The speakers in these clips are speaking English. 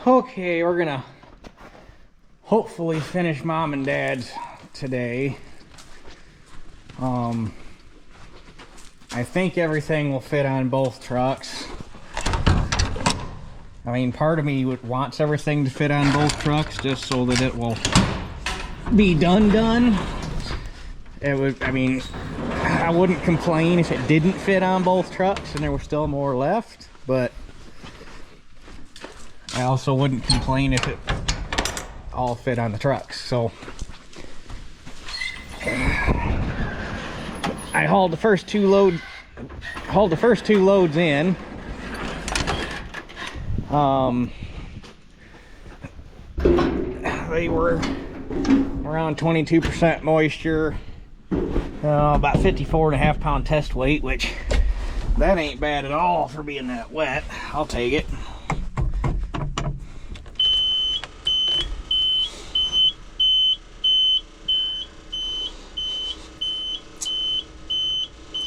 Okay, we're gonna hopefully finish Mom and Dad's today. I think everything will fit on both trucks. I mean, part of me wants everything to fit on both trucks just so that it will be done. I wouldn't complain if it didn't fit on both trucks and there was still more left, but I also wouldn't complain if it all fit on the trucks. So I hauled the first two loads in. They were around 22% moisture, about 54.5 pound test weight, which that ain't bad at all for being that wet. I'll take it.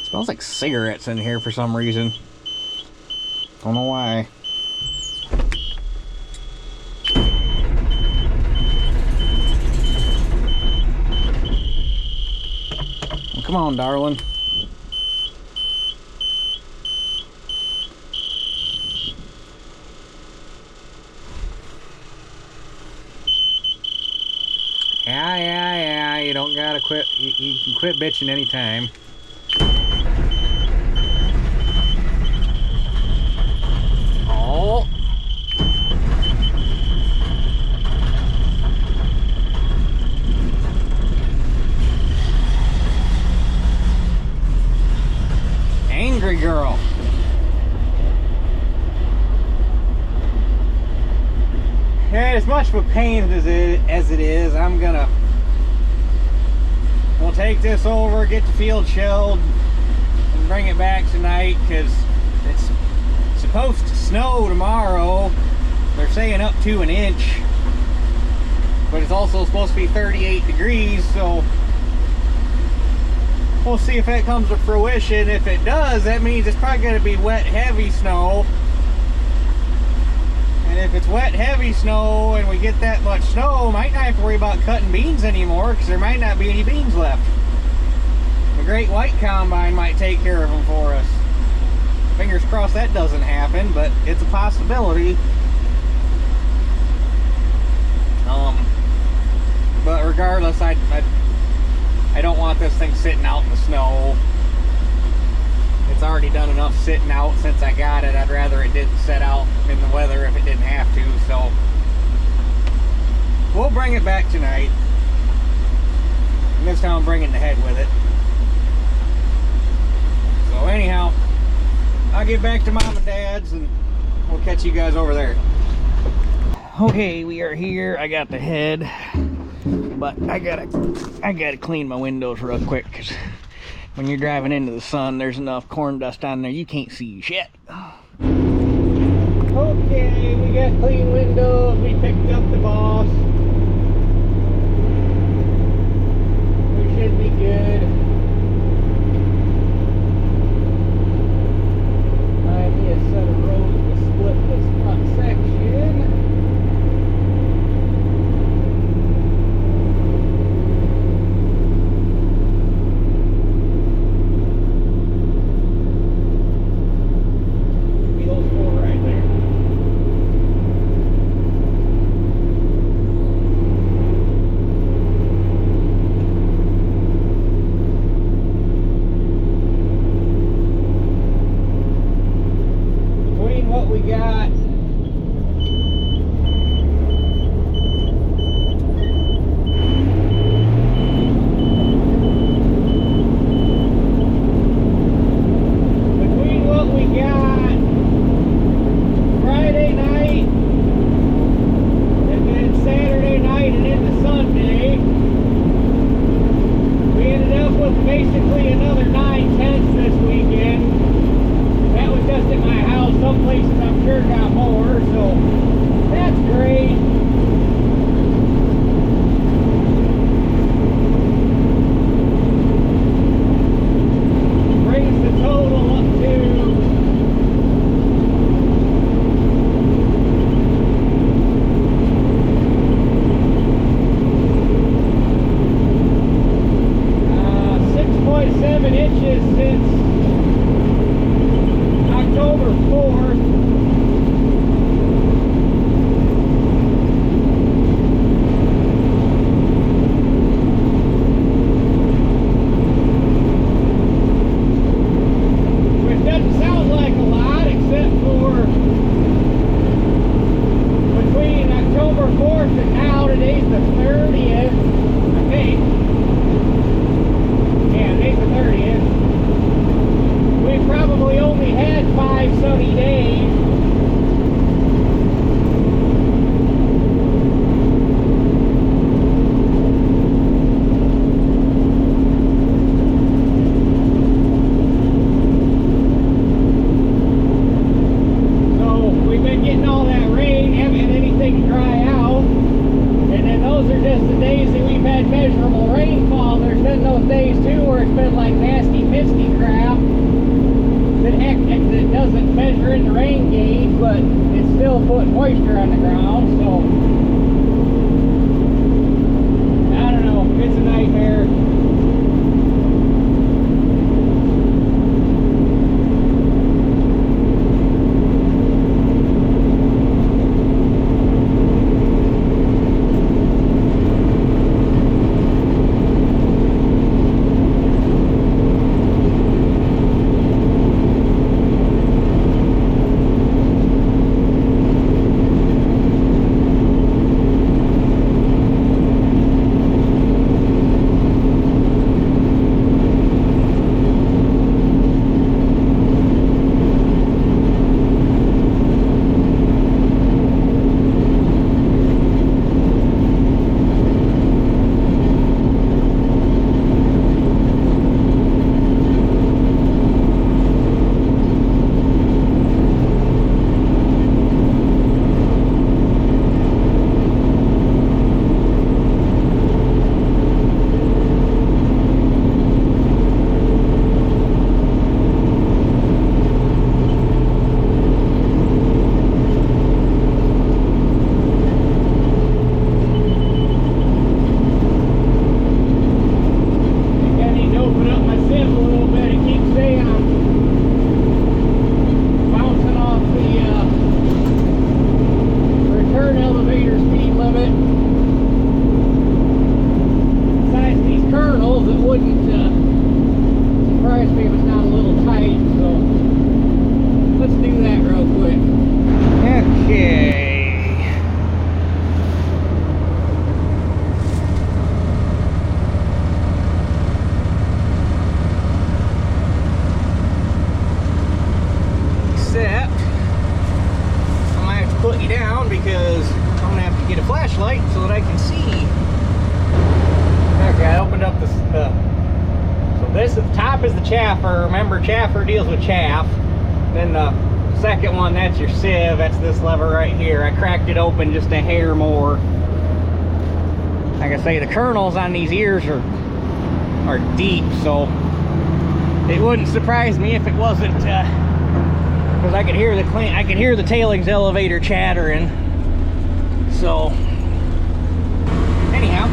Smells like cigarettes in here for some reason. Don't know why. Well, come on, darling. Yeah. You don't gotta quit. You can quit bitching anytime. Angry girl. Yeah, as much of a pain as it is, we'll take this over, get the field shelled, and bring it back tonight, because it's supposed to snow tomorrow. They're saying up to an inch, but it's also supposed to be 38 degrees, so we'll see if that comes to fruition. If it does, that means it's probably going to be wet, heavy snow. And if it's wet, heavy snow, and we get that much snow, might not have to worry about cutting beans anymore, because there might not be any beans left. The Great White Combine might take care of them for us. Fingers crossed that doesn't happen, but it's a possibility. But regardless, I don't want this thing sitting out in the snow. It's already done enough sitting out since I got it. I'd rather it didn't sit out in the weather if it didn't have to. So we'll bring it back tonight. And this time I'm bringing the head with it. So anyhow, I'll get back to Mom and Dad's and we'll catch you guys over there. Okay, we are here. I got the head, but I gotta clean my windows real quick, because when you're driving into the sun, there's enough corn dust on there you can't see shit. Okay, we got clean windows. We picked up the boss. We should be good. I need a set of rows to split this front section. 3.7 inches since October 4th. Which doesn't sound like a lot, except for between October 4th and now, today's the 30th, I think. Yeah, today's the 30th. We've probably only had 5 sunny days. So we've been getting all that rain, haven't had anything dry out. And then those are just the days that we've had measurable rainfall. There's been those days too where it's been like nasty misty crap that that doesn't measure in the rain gauge, but it's still putting moisture on the ground. So I don't know, it's a nightmare. Because I'm gonna have to get a flashlight so that I can see. Okay, I opened up this. So this at the top is the chaffer. Remember, chaffer deals with chaff. Then the second one, that's your sieve. That's this lever right here. I cracked it open just a hair more. Like I say, the kernels on these ears are deep, so it wouldn't surprise me if it wasn't. Because I could hear the tailings elevator chattering. So anyhow,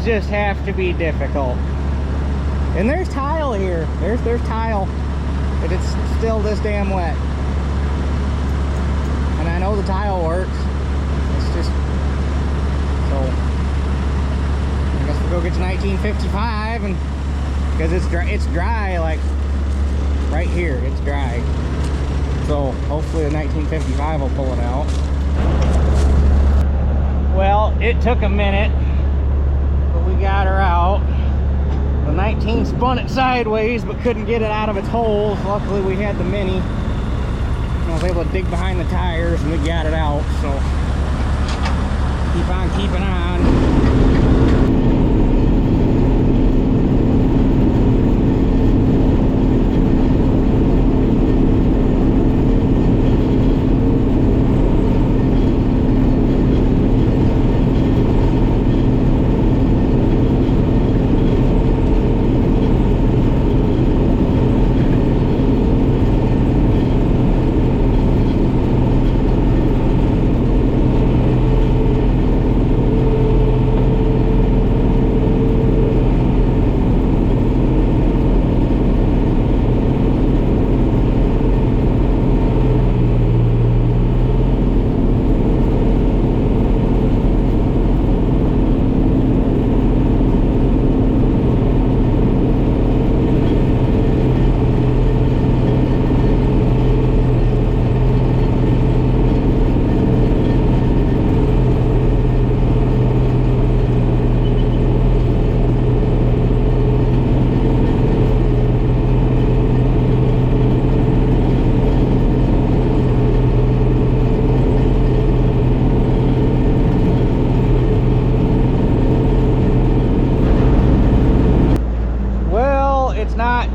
just have to be difficult. And there's tile here. There's tile. But it's still this damn wet. And I know the tile works. It's just... So... I guess we'll go get to 1955 and... Because it's dry, like... Right here, it's dry. So, hopefully the 1955 will pull it out. Well, it took a minute. But we got her out. The 19 spun it sideways, but couldn't get it out of its holes. Luckily, we had the Mini. I was able to dig behind the tires, and we got it out. So, keep on keeping on.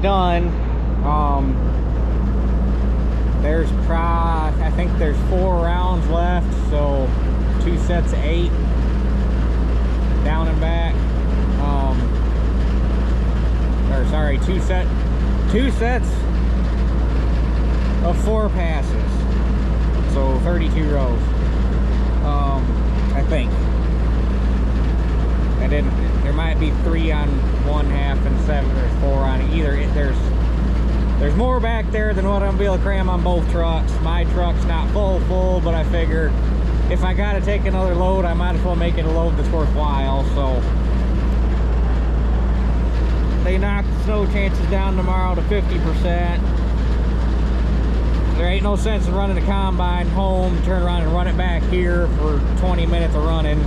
Done. There's I think there's 4 rounds left, so 2 sets of 8 down and back. Or sorry, 2 sets of 4 passes, so 32 rows. I think. And then there might be 3 on one half and 7 or 4 on either. There's more back there than what I'm gonna be able to cram on both trucks. My truck's not full, but I figure if I gotta take another load, I might as well make it a load that's worthwhile. So they knocked the snow chances down tomorrow to 50%. There ain't no sense in running the combine home, turn around and run it back here for 20 minutes of running.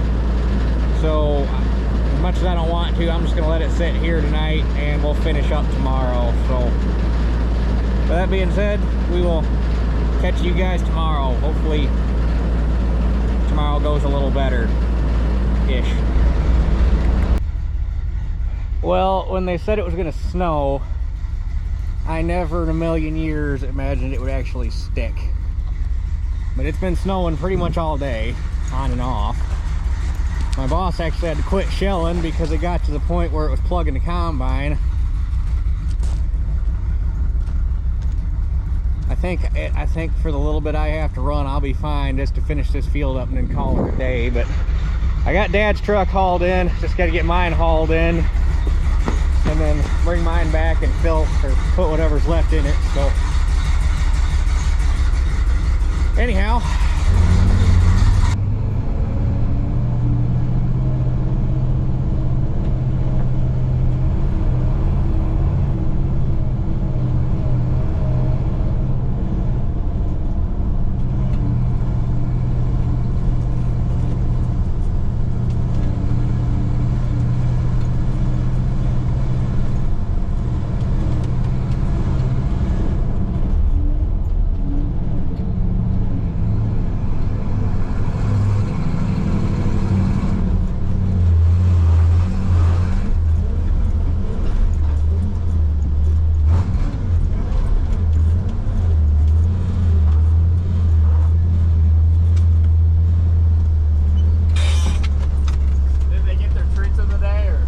So as much as I don't want to, I'm just gonna let it sit here tonight and we'll finish up tomorrow. So with that being said, we will catch you guys tomorrow. Hopefully tomorrow goes a little better-ish. Well, when they said it was gonna snow, I never in a million years imagined it would actually stick. But it's been snowing pretty much all day, on and off. My boss actually had to quit shelling because it got to the point where it was plugging the combine. I think for the little bit I have to run, I'll be fine just to finish this field up and then call it a day. But I got Dad's truck hauled in, just got to get mine hauled in, and then bring mine back and fill or put whatever's left in it. So anyhow,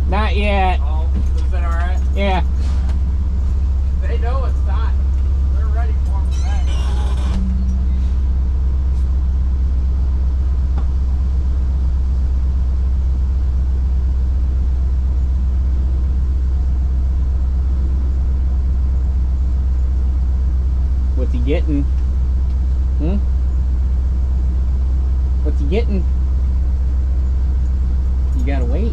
not yet. Oh, is that alright? Yeah. They know it's time. They're ready for them today. getting? Hmm? What's he getting? You gotta wait.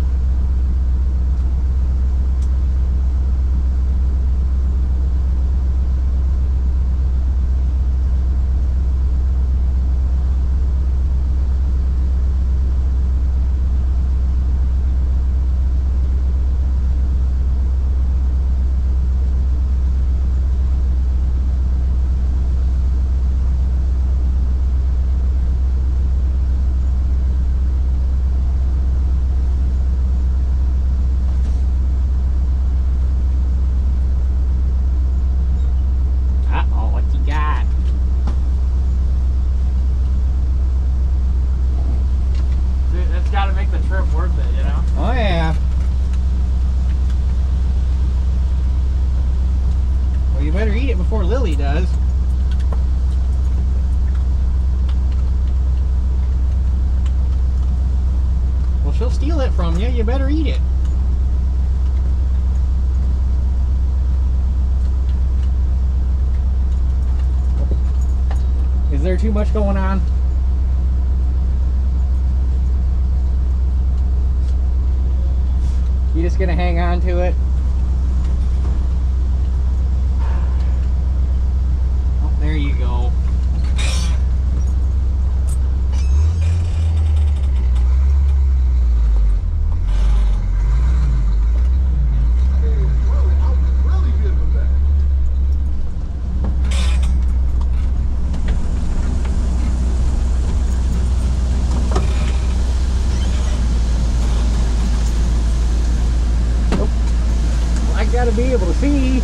Uh-oh, what you got? Dude, that's got to make the trip worth it, you know? Oh yeah. Well, you better eat it before Lily does. Well, she'll steal it from you. You better eat it. Is there too much going on? You just gonna hang on to it? Oh, there you go. Really good with that. I gotta be able to see.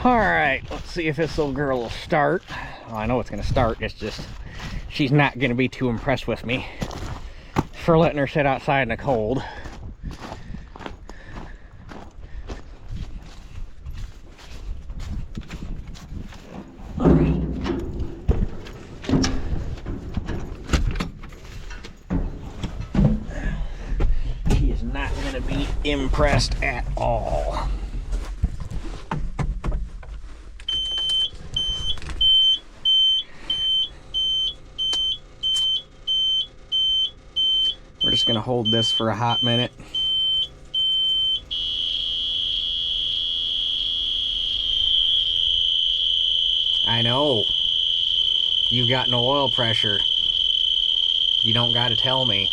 Alright, let's see if this little girl will start. Well, I know it's going to start, it's just she's not going to be too impressed with me for letting her sit outside in the cold. She is not going to be impressed at all. We're just gonna hold this for a hot minute. I know. You've got no oil pressure. You don't gotta tell me.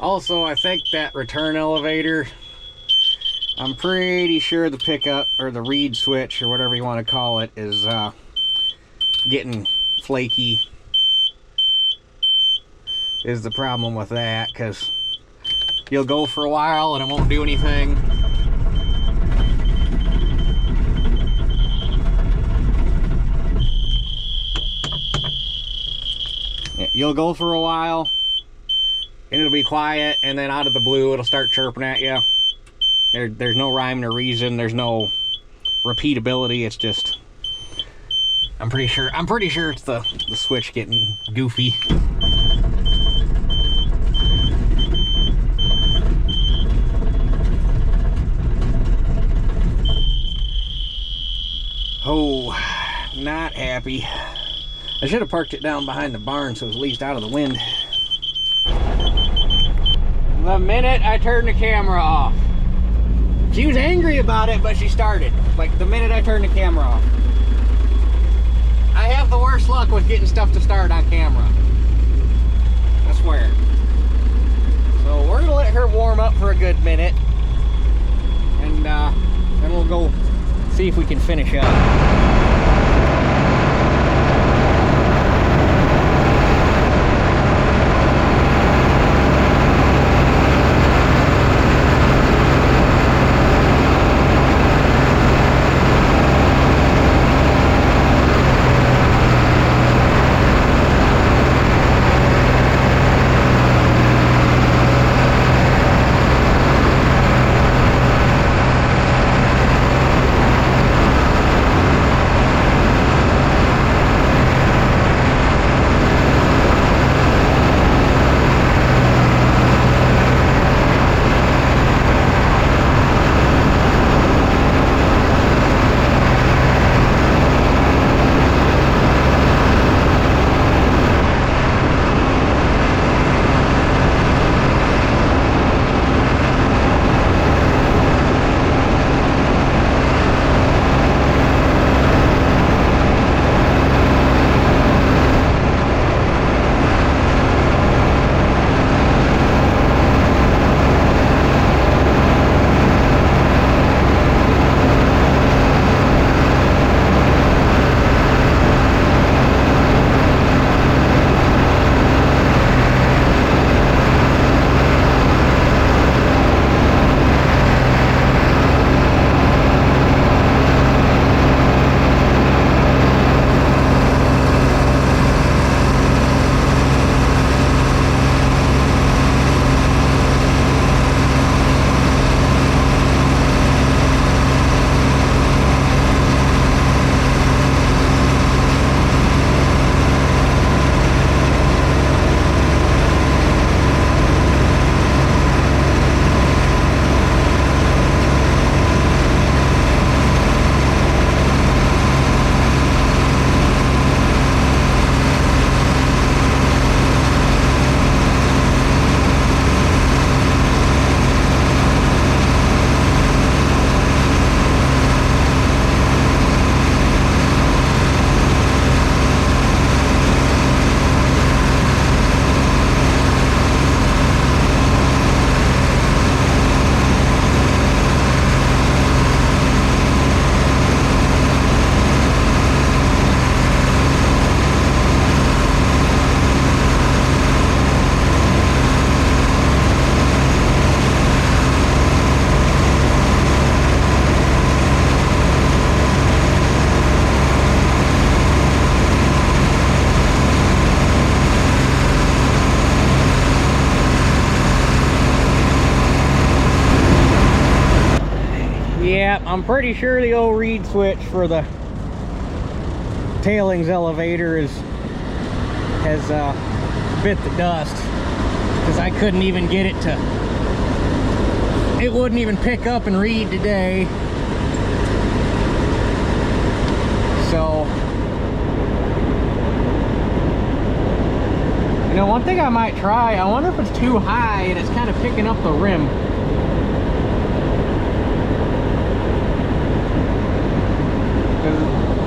Also, I think that return elevator, I'm pretty sure the pickup or the reed switch or whatever you want to call it is getting flaky. Is the problem with that, because you'll go for a while and it won't do anything. You'll go for a while and it'll be quiet, and then out of the blue it'll start chirping at you. There's no rhyme or reason. There's no repeatability. It's just, I'm pretty sure it's the switch getting goofy. Oh, not happy. I should have parked it down behind the barn so it was at least out of the wind. The minute I turned the camera off. She was angry about it, but she started. Like the minute I turned the camera off. I have the worst luck with getting stuff to start on camera. I swear. So we're gonna let her warm up for a good minute. And then we'll go see if we can finish up. Yeah, I'm pretty sure the old reed switch for the tailings elevator has bit the dust, because I couldn't even get it to, it wouldn't even pick up and read today. So, you know, one thing I might try, I wonder if it's too high and it's kind of picking up the rim.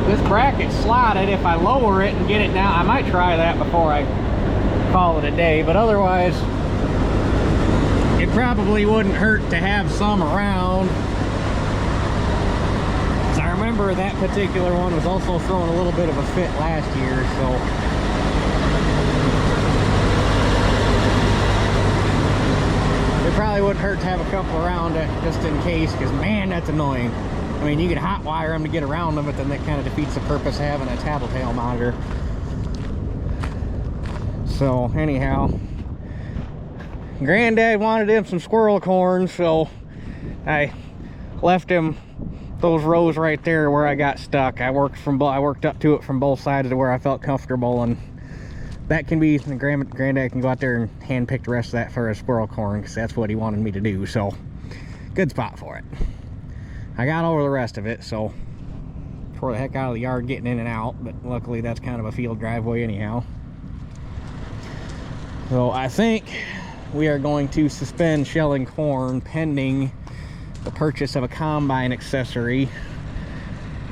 This bracket's slotted. If I lower it and get it down, I might try that before I call it a day, but otherwise it probably wouldn't hurt to have some around. As I remember, that particular one was also throwing a little bit of a fit last year, so it probably wouldn't hurt to have a couple around just in case, because man, that's annoying. I mean, you could hot wire them to get around them, but then that kind of defeats the purpose of having a tattletale monitor. So anyhow, Granddad wanted him some squirrel corn, so I left him those rows right there where I got stuck. I worked up to it from both sides to where I felt comfortable, and that can be, Granddad can go out there and hand pick the rest of that for his squirrel corn, because that's what he wanted me to do. So good spot for it. I got over the rest of it, so tore the heck out of the yard getting in and out, but luckily that's kind of a field driveway anyhow. So I think we are going to suspend shelling corn pending the purchase of a combine accessory.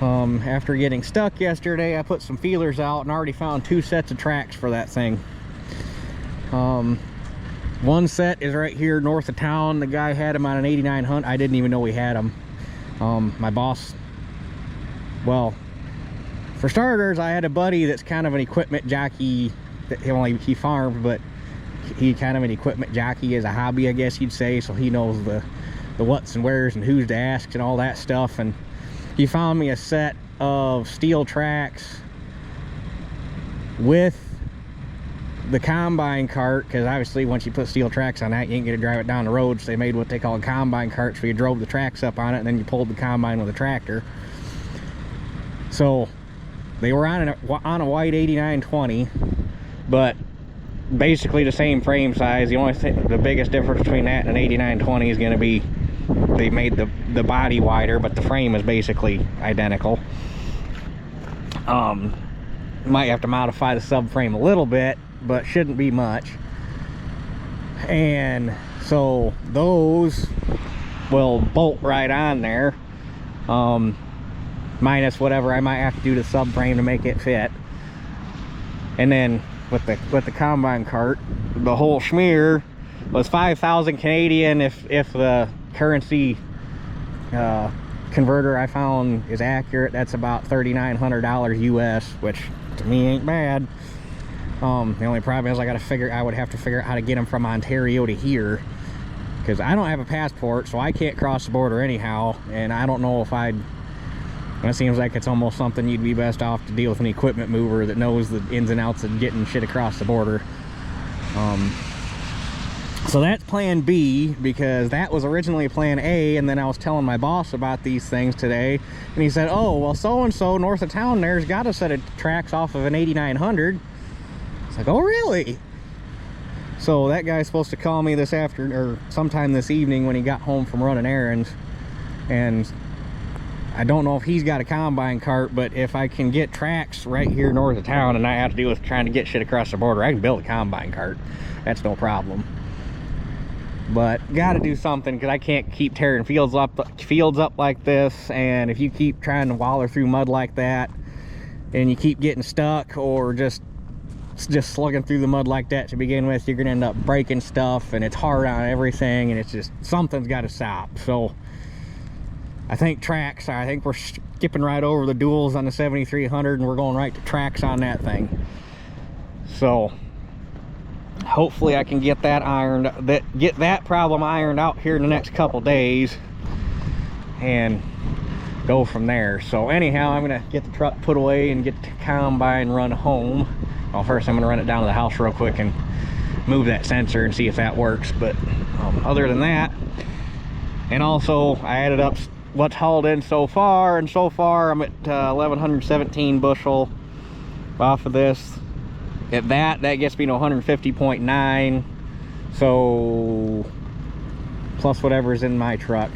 After getting stuck yesterday, I put some feelers out and already found 2 sets of tracks for that thing. One set is right here north of town. The guy had them on an 8900. I didn't even know he had them. My boss, well, for starters, I had a buddy that's kind of an equipment jockey. He farmed, but he kind of an equipment jockey as a hobby, I guess you'd say. So he knows the what's and where's and who's to ask and all that stuff. And he found me a set of steel tracks with the combine cart, because obviously once you put steel tracks on that, you ain't gonna drive it down the road. So they made what they call combine carts, where you drove the tracks up on it and then you pulled the combine with a tractor. So they were on a white 8920, but basically the same frame size. The only thing, the biggest difference between that and an 8920 is going to be they made the body wider, but the frame is basically identical. Might have to modify the subframe a little bit, but shouldn't be much. And so those will bolt right on there, minus whatever I might have to do to subframe to make it fit. And then with the combine cart, the whole schmear was 5,000 Canadian. If the currency converter I found is accurate, that's about $3,900 US, which to me ain't bad. The only problem is I would have to figure out how to get them from Ontario to here, because I don't have a passport, so I can't cross the border anyhow. And I don't know if it seems like it's almost something you'd be best off to deal with an equipment mover that knows the ins and outs of getting shit across the border. So that's plan B, because that was originally plan A. And then I was telling my boss about these things today, and he said, oh, well, so-and-so north of town there's got a set of tracks off of an 8900. It's like, oh, really? So that guy's supposed to call me this afternoon or sometime this evening when he got home from running errands. And I don't know if he's got a combine cart, but if I can get tracks right here north of town and not have to deal with trying to get shit across the border, I can build a combine cart. That's no problem. But gotta do something, because I can't keep tearing fields up like this. And if you keep trying to waller through mud like that and you keep getting stuck or just slugging through the mud like that to begin with, you're gonna end up breaking stuff, and it's hard on everything, and it's just, something's got to stop. So I think tracks, I think we're skipping right over the duals on the 7300 and we're going right to tracks on that thing. So hopefully I can get that problem ironed out here in the next couple days and go from there. So anyhow, I'm gonna get the truck put away and get the combine run home. Well, first I'm gonna run it down to the house real quick and move that sensor and see if that works. But other than that, and also I added up what's hauled in so far, and so far I'm at 1117 bushel off of this. At that gets me to 150.9, so plus whatever's in my truck.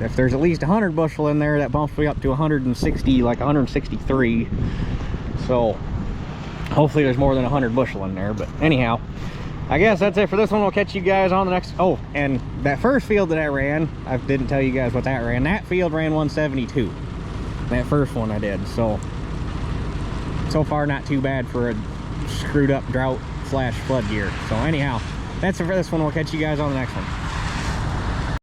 If there's at least 100 bushel in there, that bumps me up to 160, like 163. So hopefully there's more than 100 bushel in there. But anyhow, I guess that's it for this one. We'll catch you guys on the next. Oh, and that first field that I ran, I didn't tell you guys what that ran. That field ran 172. That first one I did. So far not too bad for a screwed up drought / flood year. So anyhow, that's it for this one. We'll catch you guys on the next one.